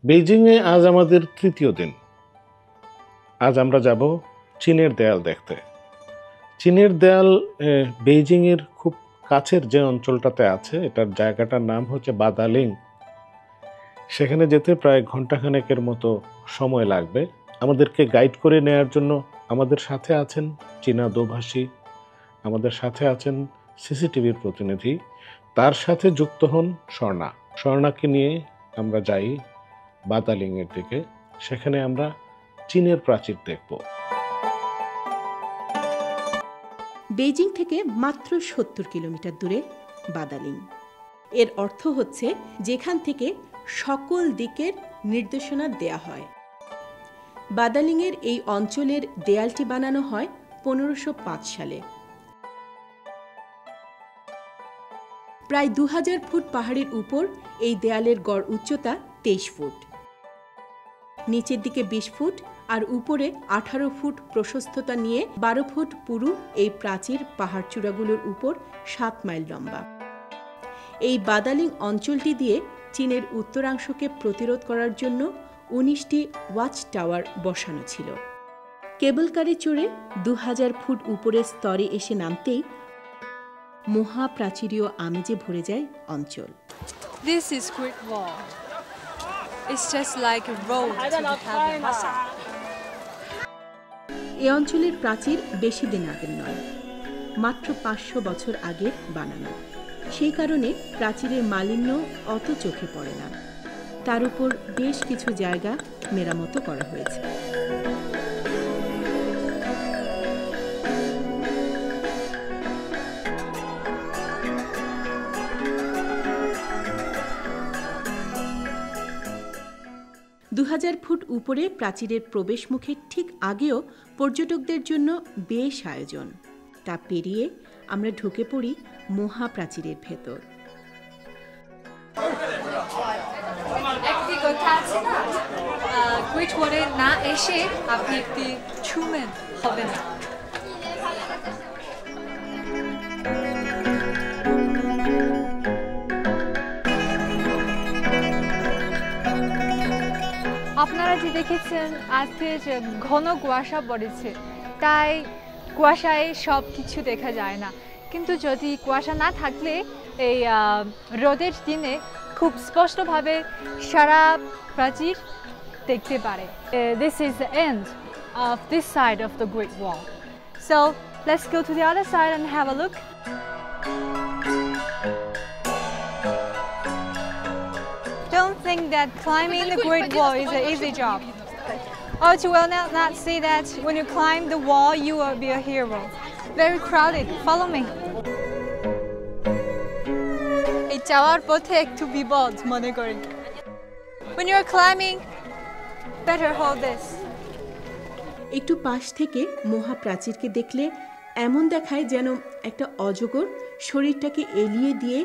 বেইজিংয়ে আজ আমাদের তৃতীয় দিন। আজ আমরা যাব চীনের দেয়াল দেখতে। চীনের দেয়াল বেইজিংয়ের খুব কাছের যে অঞ্চলটাতে আছে, এটার জায়গাটার নাম হচ্ছে বাদালিং। সেখানে যেতে প্রায় ঘন্টাখানেকের মতো সময় লাগবে। আমাদেরকে গাইড করে নেয়ার জন্য আমাদের সাথে আছেন চীনা দোভাষী, আমাদের সাথে আছেন সিসিটিভির প্রতিনিধি, তার সাথে যুক্ত হন স্বর্ণা। স্বর্ণাকে নিয়ে আমরা যাই বাদালিংয়ের দিকে। সেখানে আমরা চীনের প্রাচীর দেখব। বেইজিং থেকে মাত্র ৭০ কিলোমিটার দূরে বাদালিং। এর অর্থ হচ্ছে যেখান থেকে সকল দিকের নির্দেশনা দেয়া হয়। বাদালিংয়ের এই অঞ্চলের দেয়ালটি বানানো হয় ১৫০৫ সালে। প্রায় ২০০০ ফুট পাহাড়ের উপর এই দেয়ালের গড় উচ্চতা ২৩ ফুট, নিচের দিকে ২০ ফুট আর উপরে ১৮ ফুট প্রশস্ততা নিয়ে ১২ ফুট পুরু এই প্রাচীর পাহাড় চূড়াগুলোর উপর ৭ মাইল লম্বা। এই বাদালিং অঞ্চলটি দিয়ে চীনের উত্তরাংশকে প্রতিরোধ করার জন্য ১৯টি ওয়াচ টাওয়ার বসানো ছিল। কেবল কারে চড়ে ২০০০ ফুট উপরের স্তরে এসে নামতেই মহাপ্রাচীরীয় আমেজে ভরে যায় অঞ্চল। This is Great Wall. It's just like a road to heaven. এই অঞ্চলের প্রাচীর বেশি দিন আগের নয়, মাত্র ৫০০ বছর আগে বানানো। সেই কারণে প্রাচীরের মালিন্য অত চোখে পড়ে না। তার উপর বেশ কিছু জায়গা মেরামতো করা হয়েছে। দু,০০০ ফুট উপরে প্রাচীরের প্রবেশ মুখের ঠিক আগেও পর্যটকদের জন্য বেশ আয়োজন। তা পেরিয়ে আমরা ঢুকে পড়ি মহাপ্রাচীরের ভেতর। একটি কথা আছে না, গ্রেট ওয়ালে না এসে আপনি একটি ছুমেন হবে না। আপনারা যে দেখেছেন আজকে যে ঘন কুয়াশা পড়েছে, তাই কুয়াশায় সব কিছু দেখা যায় না। কিন্তু যদি কুয়াশা না থাকলে এই রোদের দিনে খুব স্পষ্টভাবে সারা প্রাচীর দেখতে পারে। This is the end of this side of the Great Wall. So let's go to the other side and have a look. Don't think that climbing the Great Wall is an easy job. Or you will not see that when you climb the wall, you will be a hero. Very crowded. Follow me. এই যাওয়ার পথে একটু বিপদ মনে করি। When you are climbing, better hold this. একটু পাশ থেকে মহাপ্রাচীরকে দেখলে এমন দেখায় যেন একটা অজগর শরীরটাকে এলিয়ে দিয়ে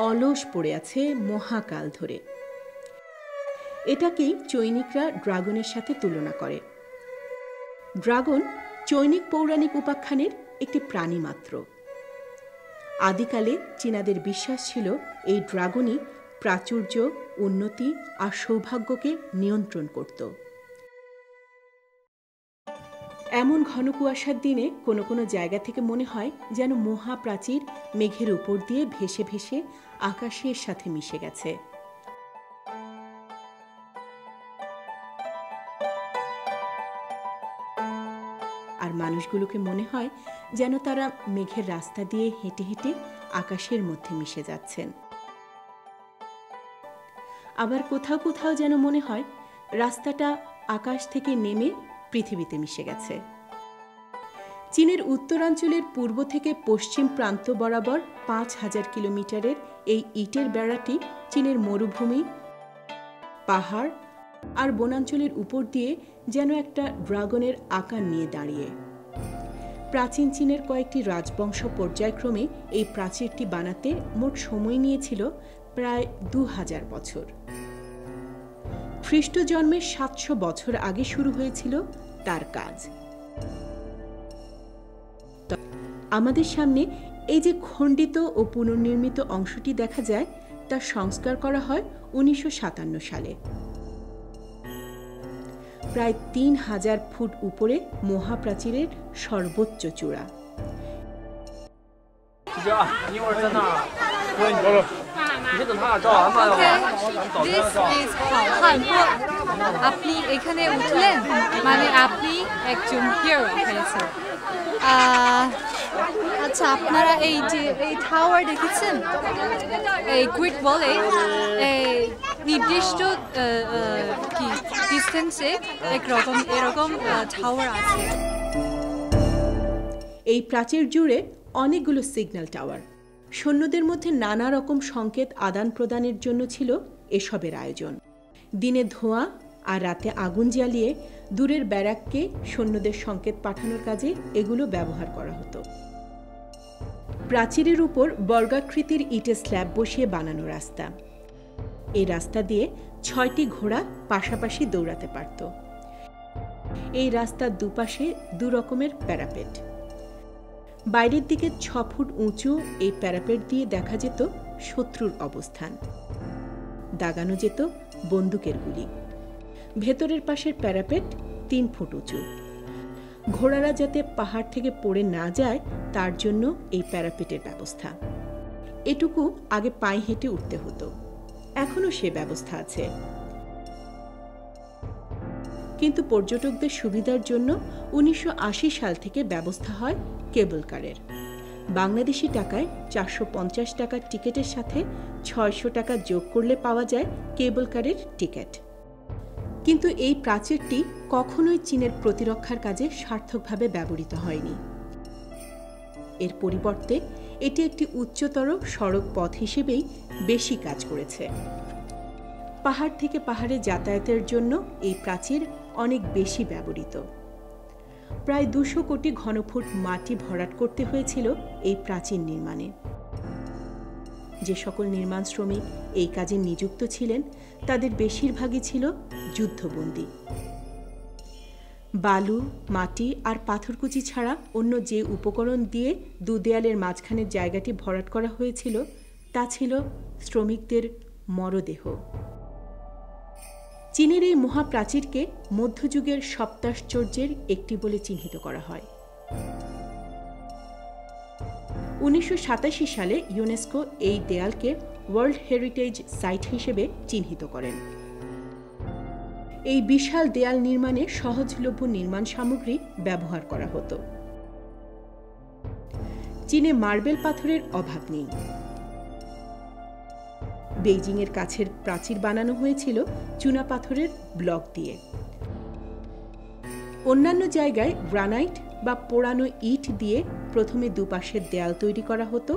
অলস পড়ে আছে মহাকাল ধরে। এটাকেই চৈনিকরা ড্রাগনের সাথে তুলনা করে। ড্রাগন চৈনিক পৌরাণিক উপাখ্যানের একটি প্রাণী মাত্র। আদিকালে চীনাদের বিশ্বাস ছিল এই ড্রাগনই প্রাচুর্য, উন্নতি আর সৌভাগ্যকে নিয়ন্ত্রণ করত। এমন ঘন কুয়াশার দিনে কোনো কোনো জায়গা থেকে মনে হয় যেন মহাপ্রাচীর মেঘের উপর দিয়ে ভেসে ভেসে আকাশের সাথে মিশে গেছে। আর মানুষগুলোকে মনে হয় যেন তারা মেঘের রাস্তা দিয়ে হেঁটে হেঁটে আকাশের মধ্যে মিশে যাচ্ছেন। আবার কোথাও কোথাও যেন মনে হয় রাস্তাটা আকাশ থেকে নেমে পৃথিবীতে মিশে গেছে। চীনের উত্তরাঞ্চলের পূর্ব থেকে পশ্চিম প্রান্ত বরাবর ৫,০০০ কিলোমিটারের এই ইটের বেড়াটি চীনের মরুভূমি, পাহাড় আর বনাঞ্চলের উপর দিয়ে যেন একটা ড্রাগনের আকার নিয়ে দাঁড়িয়ে। প্রাচীন চীনের কয়েকটি রাজবংশ পর্যায়ক্রমে এই প্রাচীরটি বানাতে মোট সময় নিয়েছিল প্রায় ২,০০০ বছর। খ্রিস্ট জন্মের ৭০০ বছর আগে শুরু হয়েছিল তার কাজ। আমাদের সামনে এই যে খণ্ডিত ও পুনর্নির্মিত অংশটি দেখা যায়, তা সংস্কার করা হয় ১৯৫৭ সালে। প্রায় 3000 ফুট উপরে মহাপ্রাচীরের সর্বোচ্চ চূড়া। This is 好汉坡 আপনি এখানে উঠলেন মানে আপনি একজন হিরো হয়েছেন। আচ্ছা, আপনারা এই যে এই টাওয়ার দেখেছেন, এই গ্রিড বলে এই নির্দিষ্ট কি ডিস্টেন্সে এরকম টাওয়ার আছে। এই প্রাচীর জুড়ে অনেকগুলো সিগন্যাল টাওয়ার। সৈন্যদের মধ্যে নানা রকম সংকেত আদান প্রদানের জন্য ছিল এসবের আয়োজন। দিনে ধোঁয়া আর রাতে আগুন জ্বালিয়ে দূরের ব্যারাককে সৈন্যদের সংকেত পাঠানোর কাজে এগুলো ব্যবহার করা হতো। প্রাচীরের উপর বর্গাকৃতির ইটের স্ল্যাব বসিয়ে বানানো রাস্তা। এই রাস্তা দিয়ে 6টি ঘোড়া পাশাপাশি দৌড়াতে পারত। এই রাস্তার দুপাশে 2 রকমের প্যারাপেট। বাইরের দিকে 6 ফুট উঁচু এই প্যারাপেট দিয়ে দেখা যেত শত্রুর অবস্থান, দাগানো যেত বন্দুকের গুলি। ভেতরের পাশের প্যারাপেট 3 ফুট উঁচু। ঘোড়ারা যাতে পাহাড় থেকে পড়ে না যায় তার জন্য এই প্যারাপেটের ব্যবস্থা। এটুকু আগে পায়ে হেঁটে উঠতে হতো, এখনো সে ব্যবস্থা আছে। কিন্তু পর্যটকদের সুবিধার জন্য 1980 সাল থেকে ব্যবস্থা হয় কেবল কারের। বাংলাদেশি টাকায় 450 টাকার টিকিটের সাথে 600 টাকা যোগ করলে পাওয়া যায় কেবল কারের টিকিট। কিন্তু এই প্রাচীরটি কখনোই চীনের প্রতিরক্ষার কাজে সার্থকভাবে ব্যবহৃত হয়নি। এর পরিবর্তে এটি একটি উচ্চতর সড়ক পথ হিসেবেই বেশি কাজ করেছে। পাহাড় থেকে পাহাড়ে যাতায়াতের জন্য এই প্রাচীর অনেক বেশি ব্যবহৃত। প্রায় 200 কোটি ঘনফুট মাটি ভরাট করতে হয়েছিল এই প্রাচীর নির্মাণে। যে সকল নির্মাণ শ্রমিক এই কাজে নিযুক্ত ছিলেন তাদের বেশিরভাগই ছিল যুদ্ধবন্দী। বালু, মাটি আর পাথরকুচি ছাড়া অন্য যে উপকরণ দিয়ে 2 দেয়ালের মাঝখানের জায়গাটি ভরাট করা হয়েছিল তা ছিল শ্রমিকদের মরদেহ। চীনের এই মহাপ্রাচীরকে মধ্যযুগের সপ্তাশ্চর্যের একটি বলে চিহ্নিত করা হয়। 1987 সালে ইউনেস্কো এই দেয়ালকে ওয়ার্ল্ড হেরিটেজ সাইট হিসেবে চিহ্নিত করেন। এই বিশাল দেয়াল নির্মাণে সহজলভ্য নির্মাণ সামগ্রী ব্যবহার করা হতো। চীনে মার্বেল পাথরের অভাব নেই। বেইজিংয়ের কাছের প্রাচীর বানানো হয়েছিল চুনা পাথরের ব্লক দিয়ে। অন্যান্য জায়গায় গ্রানাইট বা পোড়ানো ইট দিয়ে প্রথমে দুপাশের দেয়াল তৈরি করা হতো,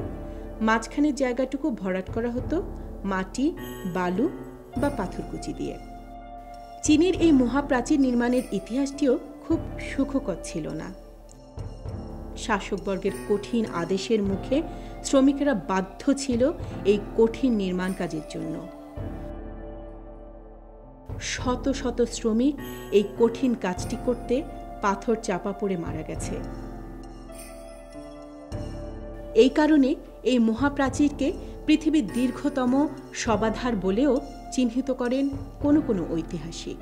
মাঝখানের জায়গাটুকু ভরাট করা হতো মাটি, বালু বা পাথরকুচি দিয়ে। চীনের এই মহাপ্রাচীর নির্মাণের ইতিহাসটিও খুব সুখকর ছিল না। শাসকবর্গের কঠিন আদেশের মুখে শ্রমিকেরা বাধ্য ছিল এই কঠিন নির্মাণ কাজের জন্য। শত শত শ্রমিক এই কঠিন কাজটি করতে পাথর চাপা পড়ে মারা গেছে। এই কারণে এই মহাপ্রাচীরকে পৃথিবীর দীর্ঘতম শবাধার বলেও চিহ্নিত করেন কোনো কোনো ঐতিহাসিক।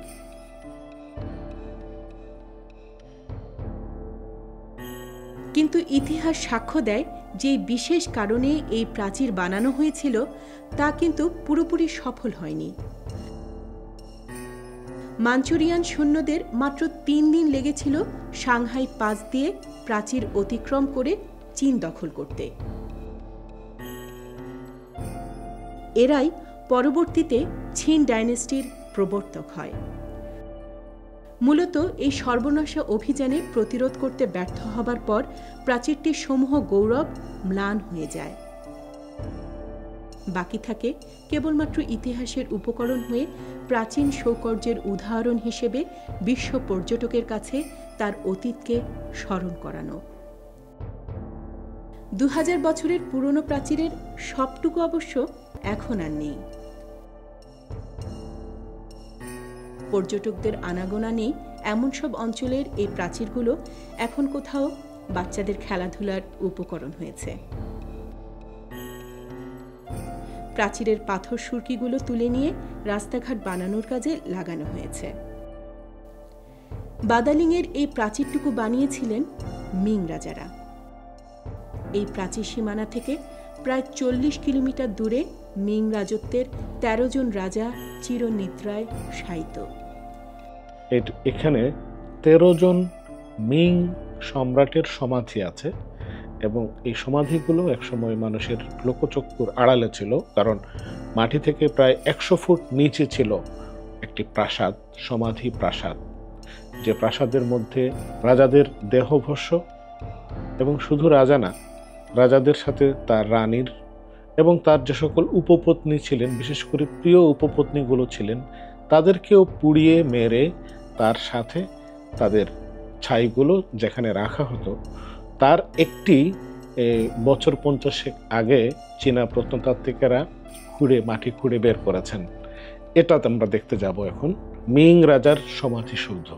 কিন্তু ইতিহাস সাক্ষ্য দেয় যে বিশেষ কারণে এই প্রাচীর বানানো হয়েছিল তা কিন্তু পুরোপুরি সফল হয়নি। মাঞ্চুরিয়ান সৈন্যদের মাত্র 3 দিন লেগেছিল সাংহাই পাস দিয়ে প্রাচীর অতিক্রম করে চীন দখল করতে। এরাই পরবর্তীতে ছিন ডাইনেস্টির প্রবর্তক হয়। মূলত এই সর্বনাশা অভিযানে প্রতিরোধ করতে ব্যর্থ হবার পর প্রাচীরটির সমূহ গৌরব ম্লান হয়ে যায়। বাকি থাকে কেবলমাত্র ইতিহাসের উপকরণ হয়ে প্রাচীন সৌকর্যের উদাহরণ হিসেবে বিশ্ব পর্যটকের কাছে তার অতীতকে স্মরণ করানো। 2000 বছরের পুরনো প্রাচীরের সবটুকু অবশ্য এখন আর নেই। পর্যটকদের আনাগোনা নেই এমন সব অঞ্চলের এই প্রাচীরগুলো এখন কোথাও বাচ্চাদের খেলাধুলার উপকরণ হয়েছে। প্রাচীরের পাথর সুরকিগুলো তুলে নিয়ে রাস্তাঘাট বানানোর কাজে লাগানো হয়েছে। বাদালিংয়ের এই প্রাচীরটুকু বানিয়েছিলেন মিং রাজারা। এই প্রাচীর সীমানা থেকে প্রায় 40 কিলোমিটার দূরে মিং রাজত্বের 13 জন রাজা চিরনিদ্রায় শায়িত। এখানে 13 জন মিং সম্রাটের সমাধি আছে এবং এই সমাধিগুলো একসময় মানুষের লোকচক্ষুর আড়ালে ছিল, কারণ মাটি থেকে প্রায় 100 ফুট নিচে ছিল একটি প্রাসাদ, সমাধি প্রাসাদ, যে প্রাসাদের মধ্যে রাজাদের দেহভস্য এবং শুধু রাজা না, রাজাদের সাথে তার রানীর এবং তার যে সকল উপপত্নী ছিলেন, বিশেষ করে প্রিয় উপপত্নীগুলো ছিলেন, তাদেরকেও পুড়িয়ে মেরে তার সাথে তাদের ছাইগুলো যেখানে রাখা হতো, তার একটি বছর 50 আগে চীনা প্রত্নতাত্ত্বিকেরা মাটি খুঁড়ে বের করেছেন। এটা আমরা দেখতে যাব এখন, মিং রাজার সমাধিসৌধ।